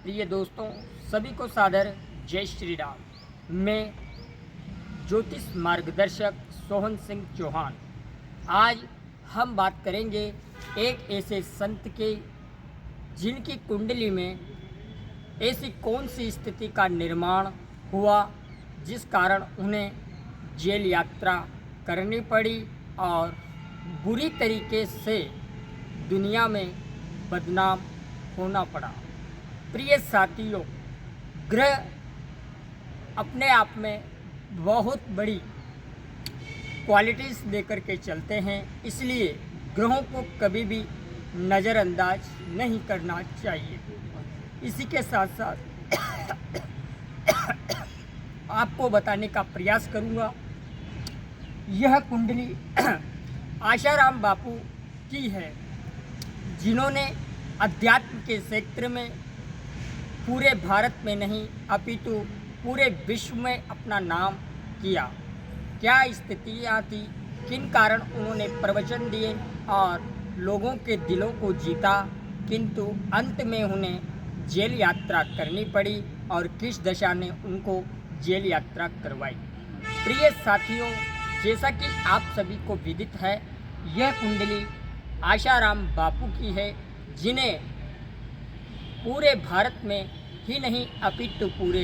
प्रिय दोस्तों, सभी को सादर जय श्री राम। मैं ज्योतिष मार्गदर्शक सोहन सिंह चौहान। आज हम बात करेंगे एक ऐसे संत के जिनकी कुंडली में ऐसी कौन सी स्थिति का निर्माण हुआ जिस कारण उन्हें जेल यात्रा करनी पड़ी और बुरी तरीके से दुनिया में बदनाम होना पड़ा। प्रिय साथियों, ग्रह अपने आप में बहुत बड़ी क्वालिटीज़ लेकर के चलते हैं, इसलिए ग्रहों को कभी भी नज़रअंदाज नहीं करना चाहिए। इसी के साथ साथ आपको बताने का प्रयास करूंगा। यह कुंडली आशाराम बापू की है, जिन्होंने अध्यात्म के क्षेत्र में पूरे भारत में नहीं अपितु पूरे विश्व में अपना नाम किया। क्या स्थितियाँ थी, किन कारण उन्होंने प्रवचन दिए और लोगों के दिलों को जीता, किंतु अंत में उन्हें जेल यात्रा करनी पड़ी और किस दशा ने उनको जेल यात्रा करवाई। प्रिय साथियों, जैसा कि आप सभी को विदित है, यह कुंडली आशाराम बापू की है, जिन्हें पूरे भारत में ही नहीं अपितु पूरे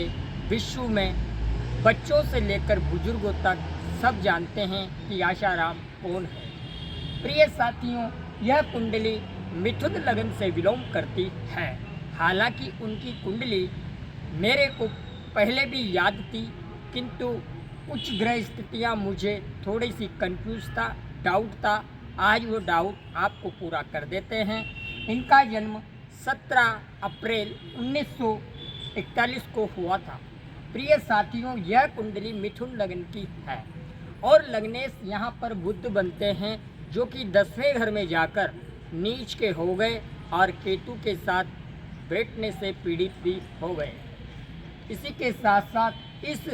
विश्व में बच्चों से लेकर बुजुर्गों तक सब जानते हैं कि आशाराम कौन है। प्रिय साथियों, यह कुंडली मिथुन लगन से विलोम करती है। हालांकि उनकी कुंडली मेरे को पहले भी याद थी, किंतु कुछ ग्रह स्थितियाँ मुझे थोड़ी सी कंफ्यूज था, डाउट था। आज वो डाउट आपको पूरा कर देते हैं। इनका जन्म 17 अप्रैल 1941 को हुआ था। प्रिय साथियों, यह कुंडली मिथुन लगन की है और लग्नेश यहाँ पर बुध बनते हैं, जो कि 10वें घर में जाकर नीच के हो गए और केतु के साथ बैठने से पीड़ित भी हो गए। इसी के साथ साथ इस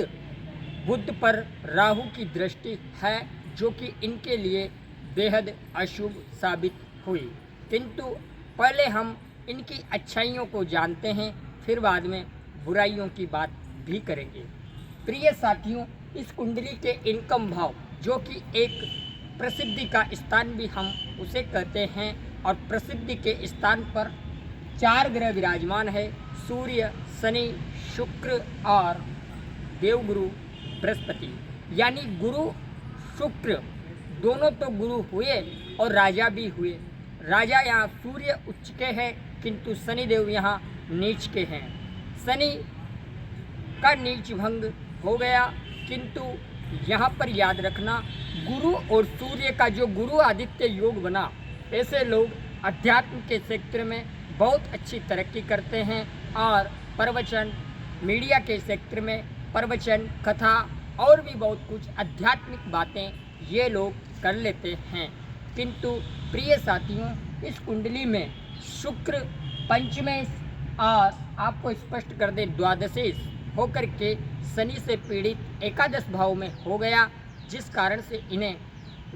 बुध पर राहु की दृष्टि है, जो कि इनके लिए बेहद अशुभ साबित हुई। किंतु पहले हम इनकी अच्छाइयों को जानते हैं, फिर बाद में बुराइयों की बात भी करेंगे। प्रिय साथियों, इस कुंडली के इनकम भाव, जो कि एक प्रसिद्धि का स्थान भी हम उसे कहते हैं, और प्रसिद्धि के स्थान पर 4 ग्रह विराजमान है: सूर्य, शनि, शुक्र और देवगुरु बृहस्पति। यानी गुरु शुक्र दोनों तो गुरु हुए और राजा भी हुए। राजा यहाँ सूर्य उच्च के हैं, किंतु शनिदेव यहाँ नीच के हैं। शनि का नीच भंग हो गया, किंतु यहाँ पर याद रखना, गुरु और सूर्य का जो गुरु आदित्य योग बना, ऐसे लोग अध्यात्म के क्षेत्र में बहुत अच्छी तरक्की करते हैं और प्रवचन, मीडिया के क्षेत्र में प्रवचन, कथा और भी बहुत कुछ आध्यात्मिक बातें ये लोग कर लेते हैं। किंतु प्रिय साथियों, इस कुंडली में शुक्र पंचमेश और आपको स्पष्ट कर दे द्वादशेश होकर के शनि से पीड़ित एकादश भाव में हो गया, जिस कारण से इन्हें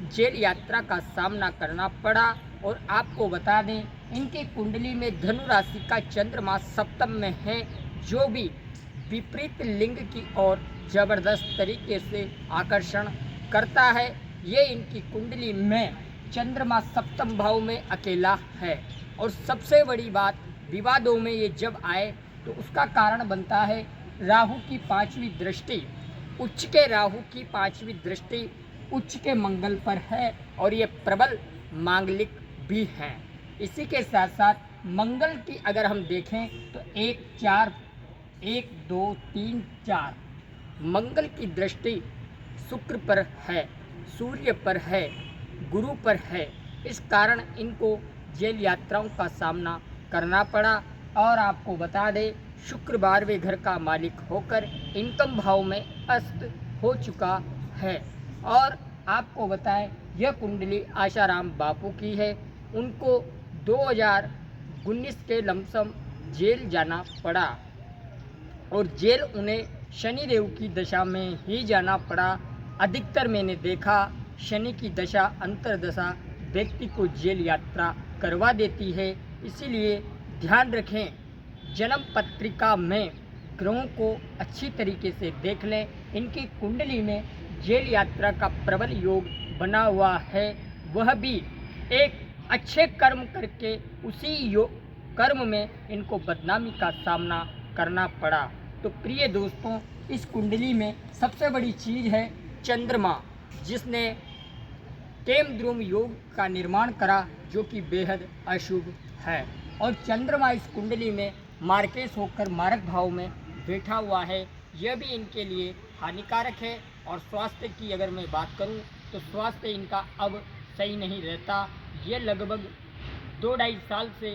जेल यात्रा का सामना करना पड़ा। और आपको बता दें, इनकी कुंडली में धनु राशि का चंद्रमा सप्तम में है, जो भी विपरीत लिंग की ओर जबरदस्त तरीके से आकर्षण करता है। ये इनकी कुंडली में चंद्रमा सप्तम भाव में अकेला है। और सबसे बड़ी बात, विवादों में ये जब आए तो उसका कारण बनता है राहु की 5वीं दृष्टि। उच्च के राहु की 5वीं दृष्टि उच्च के मंगल पर है और ये प्रबल मांगलिक भी हैं। इसी के साथ साथ मंगल की अगर हम देखें तो 1, 4, 1, 2, 3, 4 मंगल की दृष्टि शुक्र पर है, सूर्य पर है, गुरु पर है। इस कारण इनको जेल यात्राओं का सामना करना पड़ा। और आपको बता दें, शुक्र 12वें घर का मालिक होकर इनकम भाव में अस्त हो चुका है। और आपको बताएं, यह कुंडली आशाराम बापू की है। उनको 2019 के लमसम जेल जाना पड़ा और जेल उन्हें शनिदेव की दशा में ही जाना पड़ा। अधिकतर मैंने देखा, शनि की दशा अंतर्दशा व्यक्ति को जेल यात्रा करवा देती है। इसीलिए ध्यान रखें, जन्म पत्रिका में ग्रहों को अच्छी तरीके से देख लें। इनकी कुंडली में जेल यात्रा का प्रबल योग बना हुआ है, वह भी एक अच्छे कर्म करके उसी कर्म में इनको बदनामी का सामना करना पड़ा। तो प्रिय दोस्तों, इस कुंडली में सबसे बड़ी चीज़ है चंद्रमा, जिसने केमद्रुम योग का निर्माण करा, जो कि बेहद अशुभ है। और चंद्रमा इस कुंडली में मार्केश होकर मारक भाव में बैठा हुआ है, यह भी इनके लिए हानिकारक है। और स्वास्थ्य की अगर मैं बात करूं तो स्वास्थ्य इनका अब सही नहीं रहता। ये लगभग 2-2.5 साल से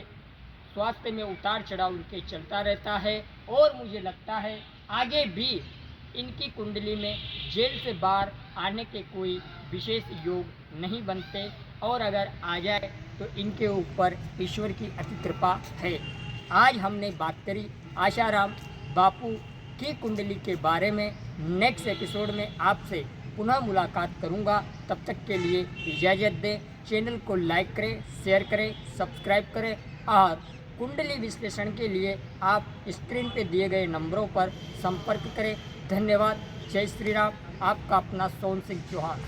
स्वास्थ्य में उतार चढ़ाव उनके चलता रहता है। और मुझे लगता है आगे भी इनकी कुंडली में जेल से बाहर आने के कोई विशेष योग नहीं बनते, और अगर आ जाए तो इनके ऊपर ईश्वर की अति कृपा है। आज हमने बात करी आशाराम बापू की कुंडली के बारे में। नेक्स्ट एपिसोड में आपसे पुनः मुलाकात करूंगा। तब तक के लिए इजाज़त दें। चैनल को लाइक करें, शेयर करें, सब्सक्राइब करें, और कुंडली विश्लेषण के लिए आप स्क्रीन पे दिए गए नंबरों पर संपर्क करें। धन्यवाद। जय श्री राम। आपका अपना सोन सिंह चौहान।